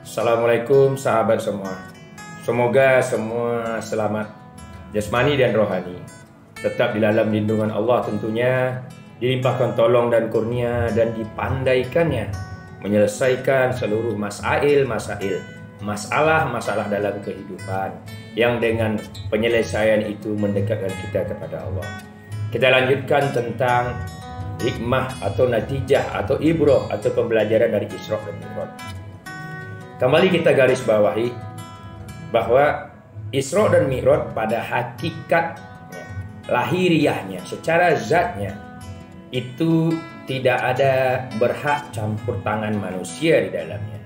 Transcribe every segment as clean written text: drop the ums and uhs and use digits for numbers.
Assalamualaikum sahabat semua. Semoga semua selamat jasmani dan rohani, tetap di dalam lindungan Allah tentunya, dilimpahkan tolong dan kurnia dan dipandaikannya menyelesaikan seluruh masalah dalam kehidupan yang dengan penyelesaian itu mendekatkan kita kepada Allah. Kita lanjutkan tentang hikmah atau natijah atau ibrah atau pembelajaran dari Isra dan Mi'raj. Kembali kita garis bawahi bahwa Isra dan Mi'raj pada hakikatnya, lahiriahnya, secara zatnya itu tidak ada berhak campur tangan manusia di dalamnya.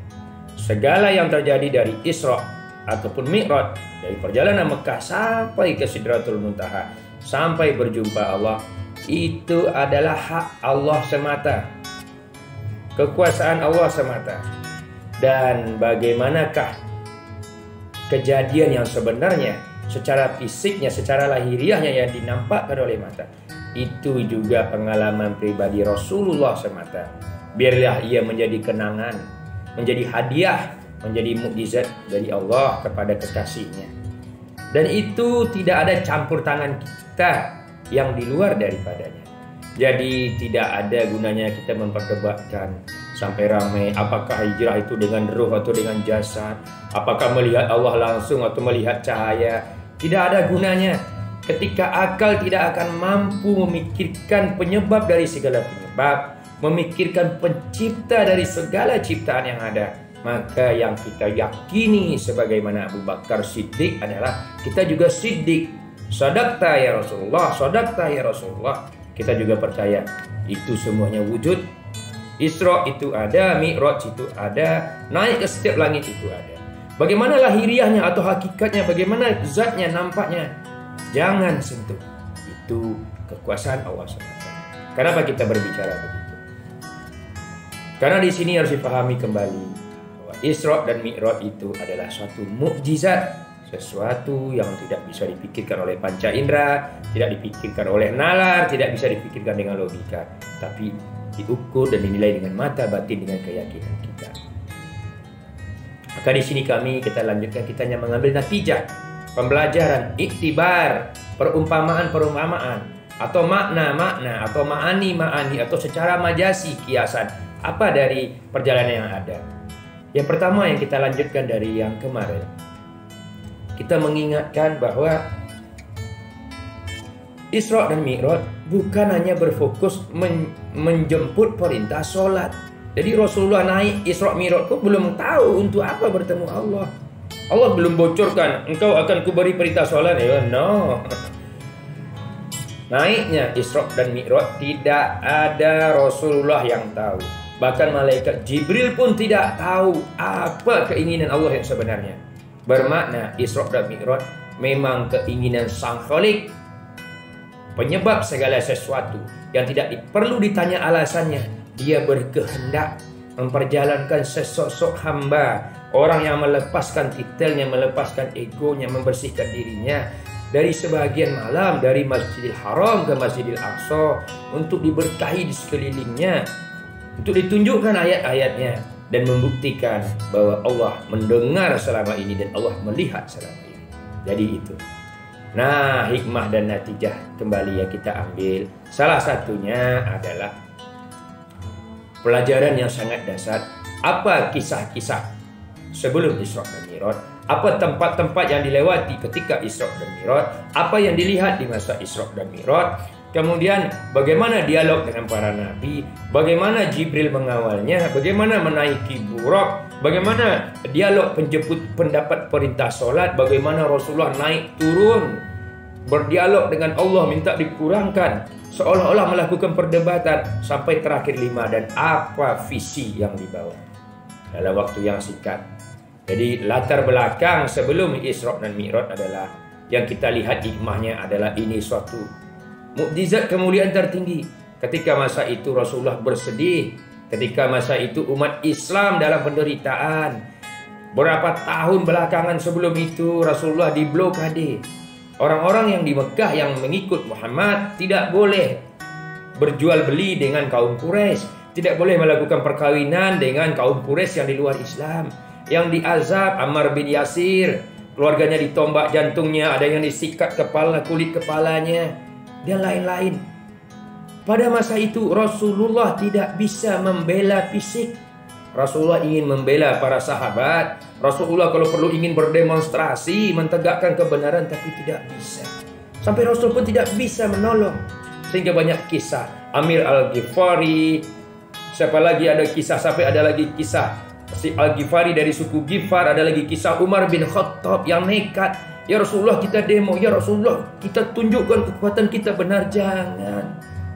Segala yang terjadi dari Isra ataupun Mi'raj, dari perjalanan Mekah sampai ke Sidratul Muntaha, sampai berjumpa Allah, itu adalah hak Allah semata, kekuasaan Allah semata. Dan bagaimanakah kejadian yang sebenarnya secara fisiknya, secara lahiriahnya yang dinampakkan oleh mata, itu juga pengalaman pribadi Rasulullah semata. Biarlah ia menjadi kenangan, menjadi hadiah, menjadi mukjizat dari Allah kepada kekasihnya. Dan itu tidak ada campur tangan kita yang di luar daripadanya. Jadi tidak ada gunanya kita memperdebatkan sampai ramai apakah hijrah itu dengan ruh atau dengan jasad, apakah melihat Allah langsung atau melihat cahaya. Tidak ada gunanya ketika akal tidak akan mampu memikirkan penyebab dari segala penyebab, memikirkan pencipta dari segala ciptaan yang ada. Maka yang kita yakini sebagaimana Abu Bakar Siddiq adalah kita juga siddiq. Sadaqta ya Rasulullah, sadaqta ya Rasulullah. Kita juga percaya itu semuanya wujud. Isra itu ada, Mi'raj itu ada, naik ke setiap langit itu ada. Bagaimana lahiriahnya atau hakikatnya, bagaimana zatnya, nampaknya, jangan sentuh. Itu kekuasaan Allah SWT. Kenapa kita berbicara begitu? Karena di sini harus dipahami kembali bahwa Isra dan Mi'raj itu adalah suatu mukjizat, sesuatu yang tidak bisa dipikirkan oleh panca indera, tidak dipikirkan oleh nalar, tidak bisa dipikirkan dengan logika, tapi diukur dan dinilai dengan mata batin, dengan keyakinan kita. Maka di sini kita lanjutkan, kita hanya mengambil natijah, pembelajaran, iktibar, perumpamaan atau makna atau ma'ani atau secara majasi, kiasan apa dari perjalanan yang ada. Yang pertama yang kita lanjutkan dari yang kemarin, kita mengingatkan bahwa Isra dan Mi'raj bukan hanya berfokus menjemput perintah sholat. Jadi Rasulullah naik Isra Mi'raj kok belum tahu untuk apa bertemu Allah. Allah belum bocorkan, engkau akan kuberi perintah sholat. Ya, no. Naiknya Isra dan Mi'raj tidak ada Rasulullah yang tahu. Bahkan malaikat Jibril pun tidak tahu apa keinginan Allah yang sebenarnya. Bermakna Isra dan Mi'raj memang keinginan Sang Khalik, penyebab segala sesuatu yang tidak perlu ditanya alasannya. Dia berkehendak memperjalankan sesosok hamba, orang yang melepaskan titelnya, melepaskan egonya, membersihkan dirinya dari sebagian malam dari Masjidil Haram ke Masjidil Aqsa untuk diberkahi di sekelilingnya, untuk ditunjukkan ayat-ayatnya dan membuktikan bahwa Allah mendengar selama ini dan Allah melihat selama ini. Jadi itu. Nah, hikmah dan natijah kembali yang kita ambil, salah satunya adalah pelajaran yang sangat dasar. Apa kisah-kisah sebelum Isra dan Mi'raj? Apa tempat-tempat yang dilewati ketika Isra dan Mi'raj? Apa yang dilihat di masa Isra dan Mi'raj? Kemudian bagaimana dialog dengan para nabi, bagaimana Jibril mengawalnya, bagaimana menaiki Buraq, bagaimana dialog penjemput pendapat perintah solat, bagaimana Rasulullah naik turun berdialog dengan Allah minta dikurangkan, seolah-olah melakukan perdebatan sampai terakhir 5, dan apa visi yang dibawa dalam waktu yang singkat. Jadi latar belakang sebelum Isra dan Mi'raj adalah yang kita lihat hikmahnya adalah ini suatu mukjizat kemuliaan tertinggi. Ketika masa itu Rasulullah bersedih, ketika masa itu umat Islam dalam penderitaan. Berapa tahun belakangan sebelum itu Rasulullah diblokade. Orang-orang yang di Mekah yang mengikut Muhammad tidak boleh berjual beli dengan kaum Quraisy, tidak boleh melakukan perkawinan dengan kaum Quraisy yang di luar Islam. yang diazab Ammar bin Yasir, keluarganya ditombak jantungnya, ada yang disikat kulit kepalanya, dan lain-lain. Pada masa itu Rasulullah tidak bisa membela fisik. Rasulullah ingin membela para sahabat. Rasulullah kalau perlu ingin berdemonstrasi, mentegakkan kebenaran, tapi tidak bisa. Sampai Rasul pun tidak bisa menolong. Sehingga banyak kisah. Amir Al-Ghifari, siapa lagi ada kisah, sampai ada lagi kisah si Al-Ghifari dari suku Ghifar, ada lagi kisah Umar bin Khattab yang nekat. Ya Rasulullah, kita demo. Ya Rasulullah, kita tunjukkan kekuatan kita benar.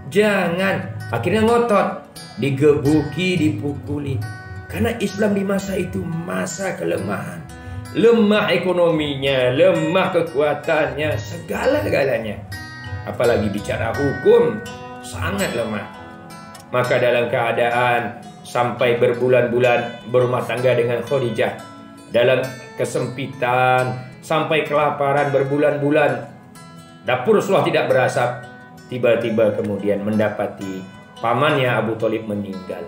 Jangan. Akhirnya ngotot, digebuki, dipukuli. Karena Islam di masa itu masa kelemahan. Lemah ekonominya, lemah kekuatannya, segala-galanya. Apalagi bicara hukum, sangat lemah. Maka dalam keadaan sampai berbulan-bulan berumah tangga dengan Khadijah, dalam kesempitan, sampai kelaparan berbulan-bulan, dapur Rasulullah tidak berasap. Tiba-tiba kemudian mendapati pamannya Abu Thalib meninggal.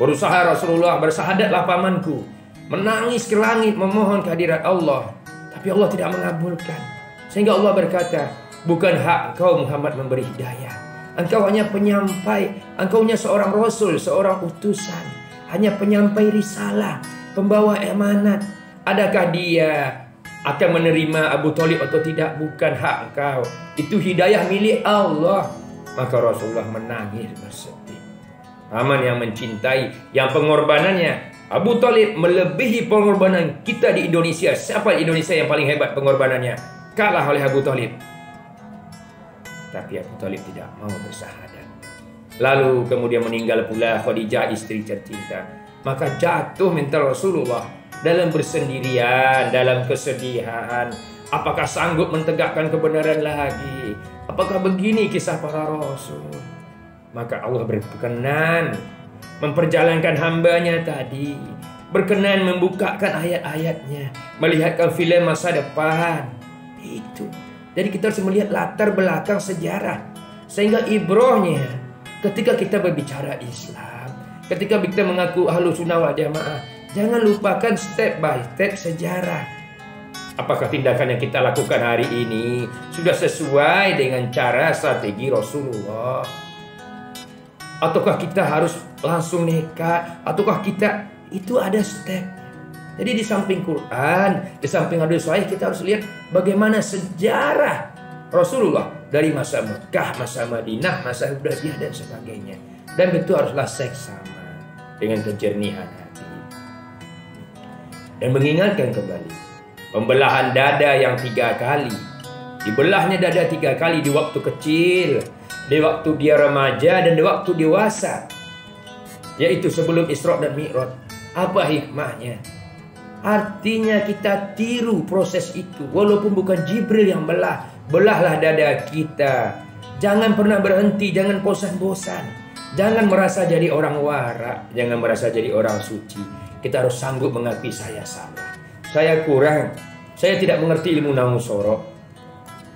Berusaha Rasulullah, bersahadatlah pamanku. Menangis ke langit memohon kehadirat Allah. Tapi Allah tidak mengabulkan. Sehingga Allah berkata, bukan hak engkau Muhammad memberi hidayah. Engkau hanya penyampai. Engkau hanya seorang Rasul, seorang utusan. Hanya penyampai risalah, pembawa amanat. Adakah dia akan menerima Abu Thalib atau tidak? Bukan hak engkau. Itu hidayah milik Allah. Maka Rasulullah menangis bersedih. Paman yang mencintai, yang pengorbanannya Abu Thalib melebihi pengorbanan kita di Indonesia. Siapa di Indonesia yang paling hebat pengorbanannya? Kalah oleh Abu Thalib. Tapi Abu Thalib tidak mau bersahadat. Lalu kemudian meninggal pula Khadijah, istri tercinta. Maka jatuh mental Rasulullah dalam bersendirian, dalam kesedihan. Apakah sanggup mentegakkan kebenaran lagi? Apakah begini kisah para Rasul? Maka Allah berkenan memperjalankan hambanya tadi, berkenan membukakan ayat-ayatnya, melihatkan film masa depan. Itu. Jadi kita harus melihat latar belakang sejarah. Sehingga ibrohnya ketika kita berbicara Islam, ketika kita mengaku Ahlus Sunnah wal Jamaah, jangan lupakan step by step sejarah. Apakah tindakan yang kita lakukan hari ini sudah sesuai dengan cara strategi Rasulullah? Ataukah kita harus langsung nekat? Ataukah kita itu ada step? Jadi di samping Quran, di samping hadis sahih, kita harus lihat bagaimana sejarah Rasulullah dari masa Mekah, masa Madinah, masa Hudaybiyah dan sebagainya. Dan itu haruslah seksama dengan kejernihan hati. Dan mengingatkan kembali pembelahan dada yang 3 kali. Dibelahnya dada 3 kali di waktu kecil, di waktu dia remaja, dan di waktu dewasa. Yaitu sebelum Isra dan Mi'raj. Apa hikmahnya? Artinya kita tiru proses itu. Walaupun bukan Jibril yang belah, belahlah dada kita. Jangan pernah berhenti, jangan bosan-bosan. Jangan merasa jadi orang warak, jangan merasa jadi orang suci. Kita harus sanggup mengakui saya salah, saya kurang, saya tidak mengerti ilmu nahwu soroh,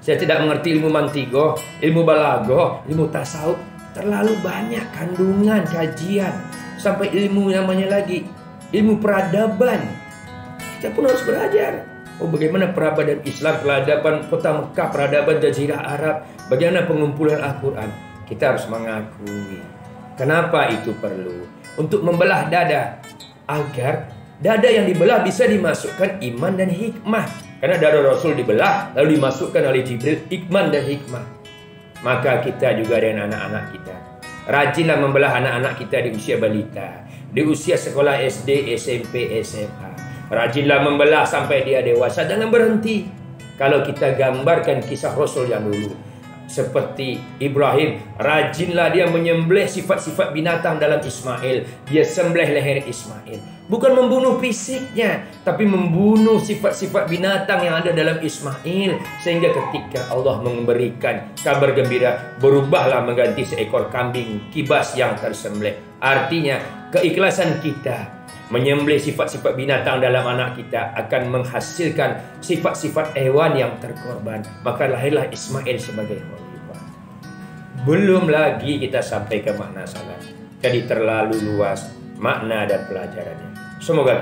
saya tidak mengerti ilmu mantiqoh, ilmu balaghah, ilmu tasawuf. Terlalu banyak kandungan kajian. Sampai ilmu namanya lagi ilmu peradaban. Kita pun harus belajar. Oh, bagaimana peradaban Islam, peradaban kota Mekah, peradaban Jazirah Arab, bagaimana pengumpulan Al-Quran. Kita harus mengakui. Kenapa itu perlu? Untuk membelah dada, agar dada yang dibelah bisa dimasukkan iman dan hikmah. Karena dada Rasul dibelah, lalu dimasukkan oleh Jibril iman dan hikmah. Maka kita juga dengan anak-anak kita, rajinlah membelah anak-anak kita di usia balita, di usia sekolah SD, SMP, SMA. Rajinlah membelah sampai dia dewasa. Jangan berhenti. Kalau kita gambarkan kisah Rasul yang dulu, seperti Ibrahim, rajinlah dia menyembelih sifat-sifat binatang dalam Ismail. Dia sembelih leher Ismail. Bukan membunuh fisiknya, tapi membunuh sifat-sifat binatang yang ada dalam Ismail. Sehingga ketika Allah memberikan kabar gembira, berubahlah mengganti seekor kambing kibas yang tersembelih. Artinya keikhlasan kita menyembelih sifat-sifat binatang dalam anak kita akan menghasilkan sifat-sifat hewan yang terkorban. Maka lahirlah Ismail sebagai khalifah. Belum lagi kita sampai ke makna salat. Jadi terlalu luas makna dan pelajarannya. Semoga